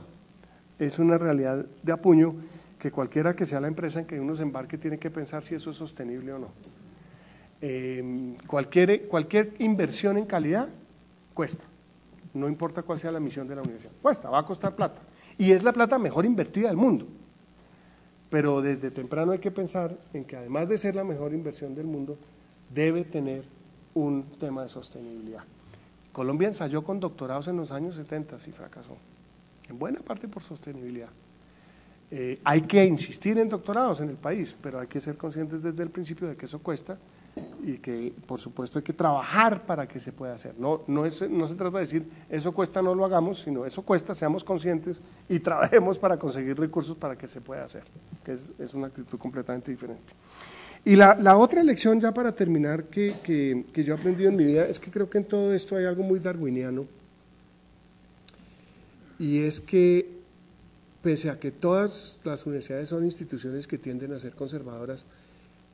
realidad de apuño que cualquiera que sea la empresa en que uno se embarque tiene que pensar si eso es sostenible o no. Cualquier inversión en calidad cuesta, no importa cuál sea la misión de la universidad, cuesta, va a costar plata, y es la plata mejor invertida del mundo, pero desde temprano hay que pensar en que, además de ser la mejor inversión del mundo, debe tener un tema de sostenibilidad. Colombia ensayó con doctorados en los años 70 y fracasó, en buena parte por sostenibilidad. Hay que insistir en doctorados en el país, pero hay que ser conscientes desde el principio de que eso cuesta y que, por supuesto, hay que trabajar para que se pueda hacer. No se trata de decir, eso cuesta, no lo hagamos, sino eso cuesta, seamos conscientes y trabajemos para conseguir recursos para que se pueda hacer, que es una actitud completamente diferente. Y la otra lección, ya para terminar, que yo he aprendido en mi vida, es que creo que en todo esto hay algo muy darwiniano, y es que, pese a que todas las universidades son instituciones que tienden a ser conservadoras,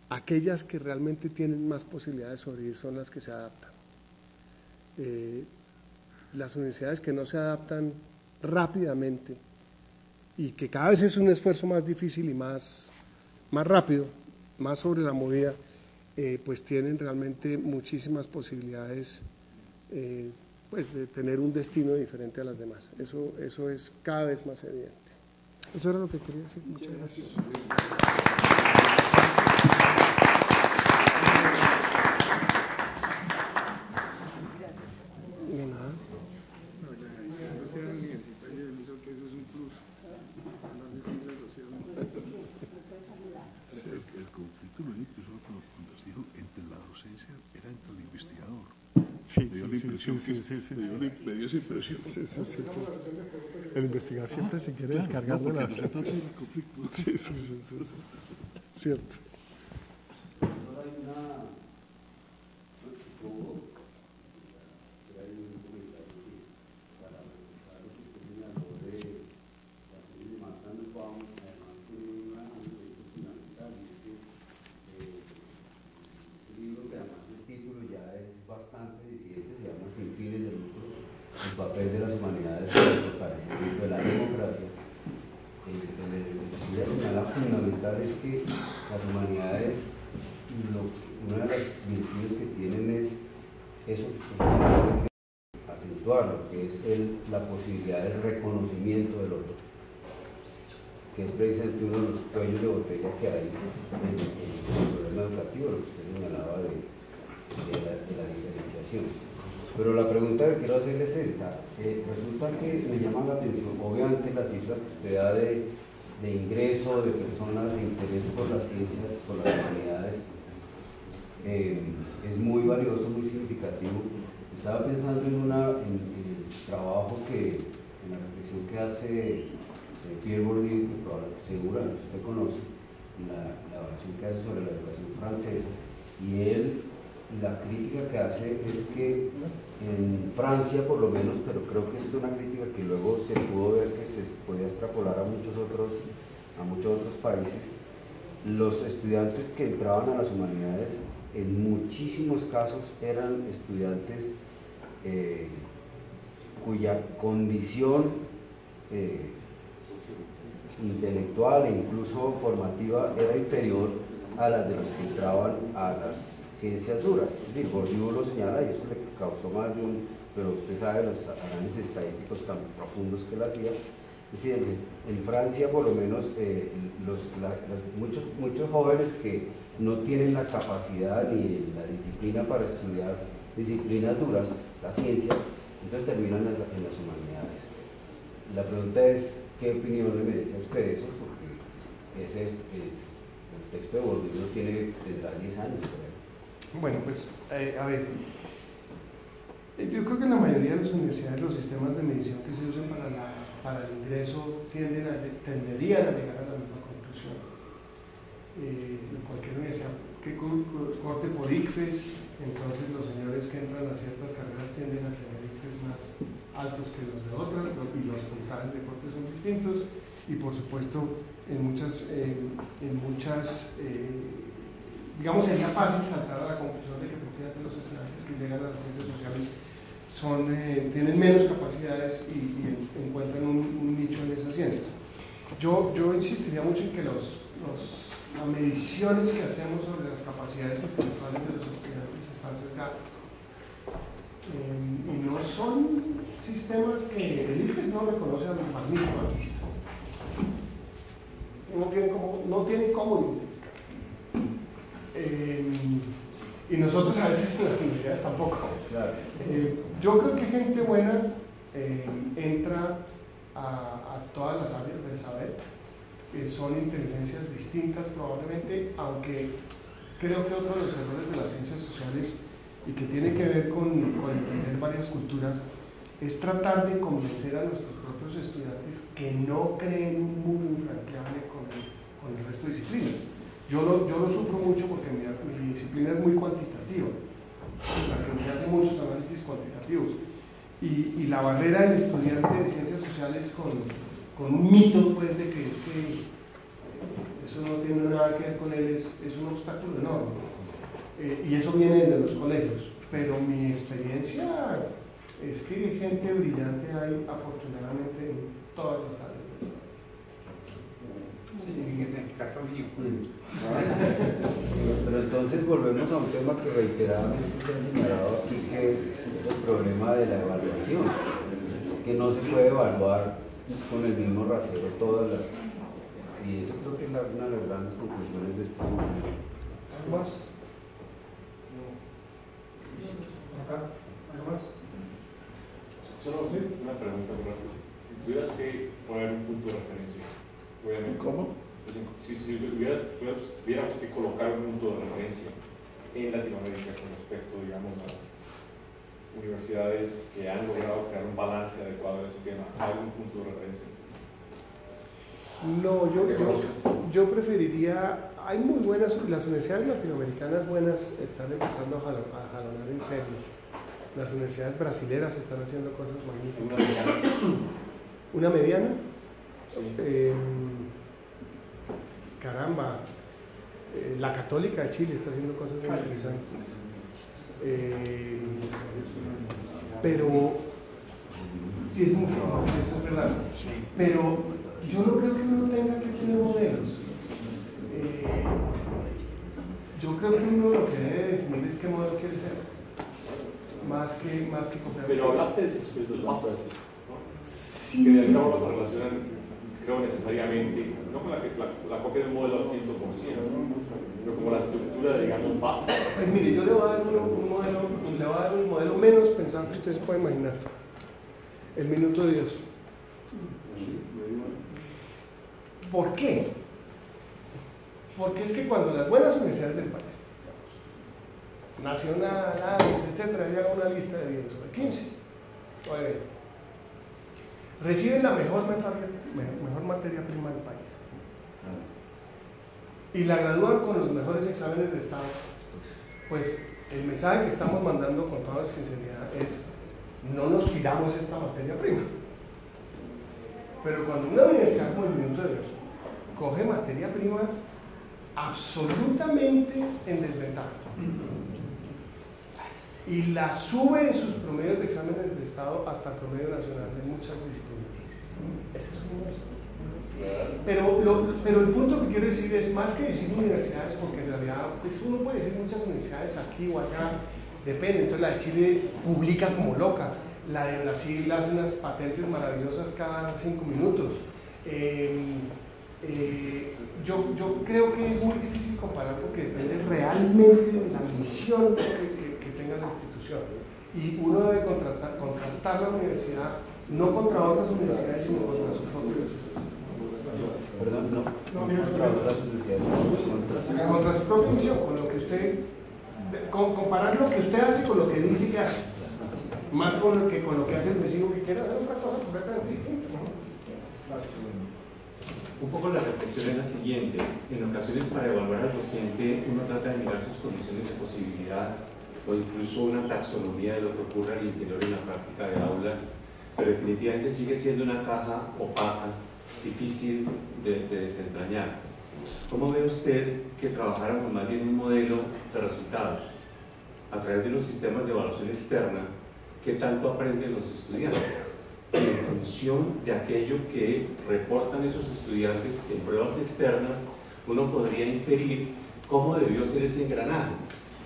aquellas que realmente tienen más posibilidades de sobrevivir son las que se adaptan. Las universidades que no se adaptan rápidamente y que cada vez es un esfuerzo más difícil y más rápido, más sobre la movida, pues tienen realmente muchísimas posibilidades pues de tener un destino diferente a las demás. Eso es cada vez más evidente. Eso era lo que quería decir. Muchas gracias. De nada. El conflicto lo único cuando nos dijo entre la docencia era entre el investigador. Sí, me dio la impresión me dio esa impresión. Sí. El investigador siempre se quiere descargar de la... conflicto. Sí. Cierto. El papel de las humanidades en el fortalecimiento de la democracia. La señala fundamental es que las humanidades una de las virtudes que tienen es eso que ustedes tienen que acentuarlo, que es la posibilidad del reconocimiento del otro, que es precisamente uno de los cuellos de botella que hay en el problema educativo, lo que usted señalaba de la diferenciación. Pero la pregunta que quiero hacerle es esta. Resulta que me llama la atención, obviamente las cifras que usted da de ingreso de personas de interés por las ciencias, por las humanidades, es muy valioso, muy significativo. Estaba pensando en el trabajo en la reflexión que hace Pierre Bourdieu, que probablemente seguramente usted conoce, la evaluación que hace sobre la educación francesa, y la crítica que hace es que en Francia por lo menos, pero creo que es una crítica que luego se pudo ver que se podía extrapolar a muchos otros países, los estudiantes que entraban a las humanidades en muchísimos casos eran estudiantes cuya condición intelectual e incluso formativa era inferior a la de los que entraban a las ciencias duras. Es decir, Bourdieu lo señala y eso le causó más de pero usted sabe los análisis estadísticos tan profundos que él hacía. Es decir, en Francia por lo menos muchos jóvenes que no tienen la capacidad ni la disciplina para estudiar disciplinas duras, las ciencias, entonces terminan en las humanidades. La pregunta es, ¿qué opinión le merece a usted eso? Porque el texto de Bourdieu tendrá 10 años. Bueno, pues, a ver, yo creo que en la mayoría de las universidades los sistemas de medición que se usan para el ingreso tenderían a llegar a la misma conclusión. En cualquier universidad que corte por ICFES, entonces los señores que entran a ciertas carreras tienden a tener ICFES más altos que los de otras, y los puntajes de corte son distintos, y por supuesto digamos, sería fácil saltar a la conclusión de que efectivamente los estudiantes que llegan a las ciencias sociales tienen menos capacidades y encuentran un nicho en esas ciencias. Yo insistiría mucho en que las mediciones que hacemos sobre las capacidades intelectuales de los estudiantes están sesgadas. Y no son sistemas que el ICFES no reconoce a los magníficos artistas. No tiene cómo identificar. Y nosotros a veces en las universidades tampoco. Claro. Yo creo que gente buena entra a todas las áreas del saber. Son inteligencias distintas probablemente, aunque creo que otro de los errores de las ciencias sociales, y que tiene que ver con entender varias culturas, es tratar de convencer a nuestros propios estudiantes que no creen un muro infranqueable con el resto de disciplinas. Yo lo sufro mucho porque mi disciplina es muy cuantitativa, la que hace muchos análisis cuantitativos, y la barrera del estudiante de ciencias sociales con un mito, pues, de que eso no tiene nada que ver con él es un obstáculo enorme, y eso viene desde los colegios, pero mi experiencia es que gente brillante hay afortunadamente en todas las áreas del saber. Sí, en este caso mío. Pero entonces volvemos a un tema que reiteradamente se ha señalado aquí, que es el problema de la evaluación, que no se puede evaluar con el mismo rasero todas las... Y eso creo que es una de las grandes conclusiones de este seminario. ¿Algo más? ¿Acá? ¿Algo más? Solo una pregunta muy rápida. Si tuvieras que poner un punto de referencia, obviamente. ¿Cómo? Si tuviéramos que colocar un punto de referencia en Latinoamérica con respecto, digamos, a universidades que han logrado crear un balance adecuado de ese tema, ¿algún punto de referencia? No, yo preferiría, hay muy buenas, las universidades latinoamericanas buenas están empezando a jalonar en serio. Las universidades brasileras están haciendo cosas magníficas. ¿Una mediana? Sí. Caramba, la Católica de Chile está haciendo cosas muy interesantes. Pero, sí, es mucho, eso es verdad. Pero yo no creo que uno tenga que tener modelos. Yo creo que uno lo que debe definir es qué modelo quiere ser, más que copiar. Pero hablaste de sus masas, ¿no? Sí. Que de alguna forma se relacionan, creo necesariamente, no con la copia del modelo al 100%, pero como la estructura, digamos, básica. Pues mire, yo le voy a dar un modelo menos pensado que usted se puede imaginar. El minuto de Dios. ¿Por qué? Porque es que cuando las buenas universidades del país, Nacional, ADES, etcétera, llegan a una lista de 10 o de 15 o de 20, reciben la mejor materia prima del país y la gradúan con los mejores exámenes de estado, pues el mensaje que estamos mandando con toda sinceridad es: no nos tiramos esta materia prima. Pero cuando una universidad como el Minuto de Dios coge materia prima absolutamente en desventaja y la sube en sus promedios de exámenes de estado hasta el promedio nacional de muchas disciplinas, ese es un hecho. Pero el punto que quiero decir es más que decir universidades, porque en realidad pues uno puede decir muchas universidades aquí o allá, depende. Entonces la de Chile publica como loca, la de Brasil hace unas patentes maravillosas cada 5 minutos. Yo creo que es muy difícil comparar porque depende realmente de la misión que tenga la institución. Y uno debe contrastar la universidad no contra otras universidades, sino contra sus propios. Perdón, no contra otras universidades, contra su propia misión, con lo que usted, comparar lo que usted hace con lo que dice que hace, más con lo que hace el vecino que quiere hacer otra cosa completamente distinta, ¿no? Un poco la reflexión es la siguiente: en ocasiones para evaluar al docente uno trata de mirar sus condiciones de posibilidad o incluso una taxonomía de lo que ocurre al interior en la práctica de aula, pero definitivamente sigue siendo una caja opaca, difícil de desentrañar. ¿Cómo ve usted que trabajáramos más bien un modelo de resultados a través de los sistemas de evaluación externa? ¿Qué tanto aprenden los estudiantes? Y en función de aquello que reportan esos estudiantes en pruebas externas, uno podría inferir cómo debió ser ese engranaje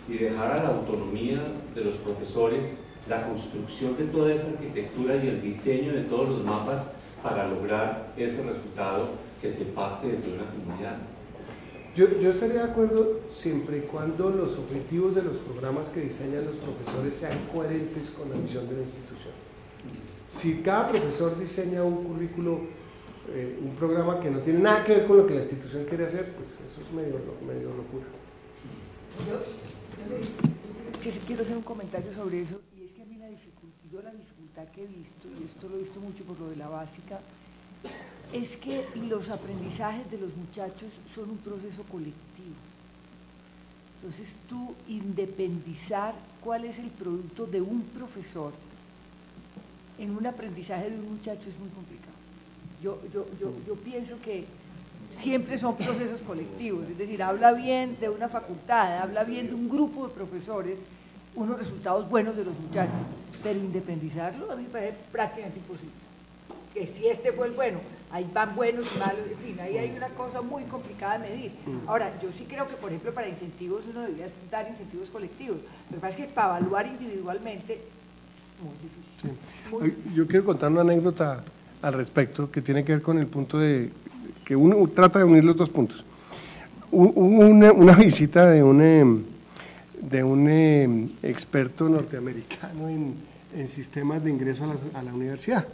y dejar a la autonomía de los profesores la construcción de toda esa arquitectura y el diseño de todos los mapas para lograr ese resultado que se pacte dentro de una comunidad. Yo estaría de acuerdo siempre y cuando los objetivos de los programas que diseñan los profesores sean coherentes con la misión de la institución. Si cada profesor diseña un currículo, un programa que no tiene nada que ver con lo que la institución quiere hacer, pues eso es medio locura. Yo quiero hacer un comentario sobre eso, y es que a mí la dificultad que he visto, y esto lo he visto mucho por lo de la básica, es que los aprendizajes de los muchachos son un proceso colectivo. Entonces tú independizar cuál es el producto de un profesor en un aprendizaje de un muchacho es muy complicado. Yo pienso que siempre son procesos colectivos, es decir, habla bien de una facultad, habla bien de un grupo de profesores, unos resultados buenos de los muchachos, pero independizarlo a mí me parece prácticamente imposible. Que si este fue el bueno, ahí van buenos y malos, en fin, ahí hay una cosa muy complicada de medir. Ahora, yo sí creo que, por ejemplo, para incentivos uno debería dar incentivos colectivos, pero pasa que para evaluar individualmente, muy difícil. Sí. Yo quiero contar una anécdota al respecto que tiene que ver con el punto de que uno trata de unir los dos puntos. Hubo una visita de un experto norteamericano en sistemas de ingreso a la universidad,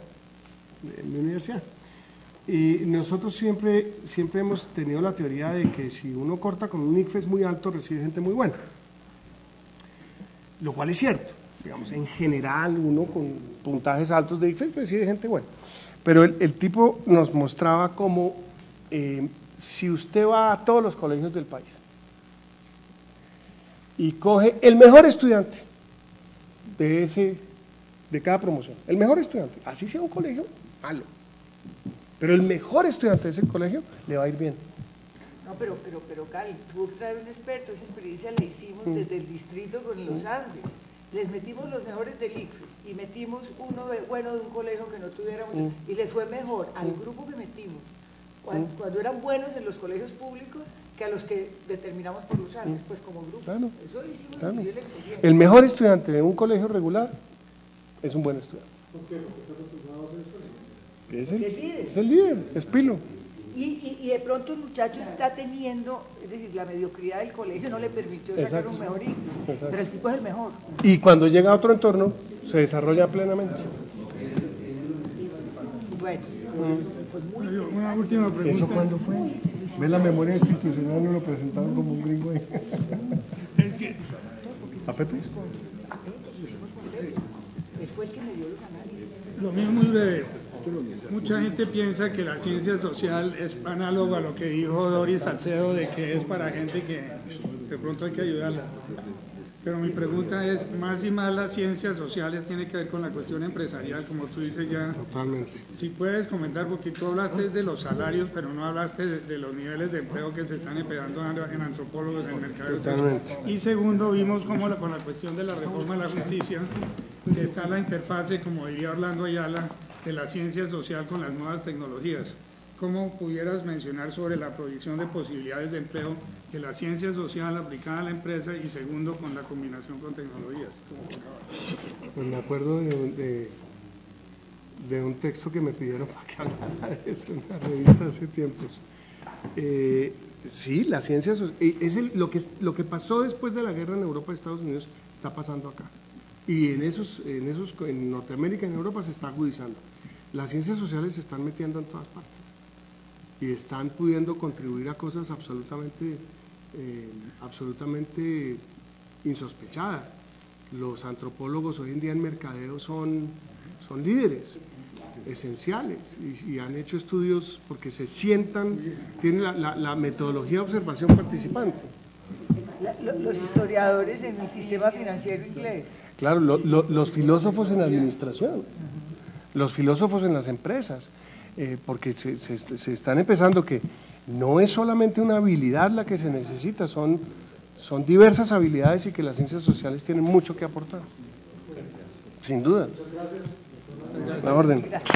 en mi universidad. Y nosotros siempre hemos tenido la teoría de que si uno corta con un ICFES muy alto, recibe gente muy buena. Lo cual es cierto. Digamos, en general, uno con puntajes altos de ICFES recibe gente buena. Pero el tipo nos mostraba cómo si usted va a todos los colegios del país y coge el mejor estudiante de cada promoción, el mejor estudiante, así sea un colegio malo, pero el mejor estudiante de ese colegio le va a ir bien. No, pero Cali, tú traer un experto, esa experiencia la hicimos desde el distrito con los Andes. Les metimos los mejores del ICFES y metimos uno bueno de un colegio que no tuviéramos y les fue mejor al grupo que metimos cuando eran buenos en los colegios públicos que a los que determinamos por usarlos, pues como grupo. Claro, Eso lo hicimos claro. inclusive en la experiencia. El mejor estudiante de un colegio regular es un buen estudiante. Es el, Es líder. es el líder, es Pilo. Y de pronto el muchacho está teniendo, es decir, la mediocridad del colegio no le permitió sacar Exacto. un mejor hijo, Exacto. pero el tipo es el mejor. Y cuando llega a otro entorno, se desarrolla plenamente. Bueno, pues muy Una última pregunta. ¿Eso cuándo fue? Ve la memoria institucional, no lo presentaron como un gringo ahí. Es que ¿A Pepe? después que me dio los análisis. lo mío es muy breve. Mucha gente piensa que la ciencia social es análogo a lo que dijo Doris Salcedo, de que es para gente que de pronto hay que ayudarla. Pero mi pregunta es, más y más las ciencias sociales tienen que ver con la cuestión empresarial, como tú dices ya. Totalmente. Si puedes comentar, porque tú hablaste de los salarios, pero no hablaste de los niveles de empleo que se están empleando en antropólogos en el mercado. Totalmente. Y segundo, vimos cómo con la cuestión de la reforma de la justicia, que está la interfase, como diría Orlando Ayala, de la ciencia social con las nuevas tecnologías. ¿Cómo pudieras mencionar sobre la proyección de posibilidades de empleo de la ciencia social aplicada a la empresa y segundo, con la combinación con tecnologías? Pues me acuerdo de un texto que me pidieron para que hablara de eso en la revista hace tiempos. Sí, la ciencia social, lo que pasó después de la guerra en Europa y Estados Unidos está pasando acá. Y en Norteamérica y en Europa se está agudizando. Las ciencias sociales se están metiendo en todas partes y están pudiendo contribuir a cosas absolutamente insospechadas. Los antropólogos hoy en día en mercadeo son líderes esenciales y han hecho estudios porque se sientan, tienen la metodología de observación participante. Los historiadores en el sistema financiero inglés. Claro, los filósofos en la administración, los filósofos en las empresas, porque se están empezando que no es solamente una habilidad la que se necesita, son diversas habilidades y que las ciencias sociales tienen mucho que aportar. Sin duda. La orden. Gracias.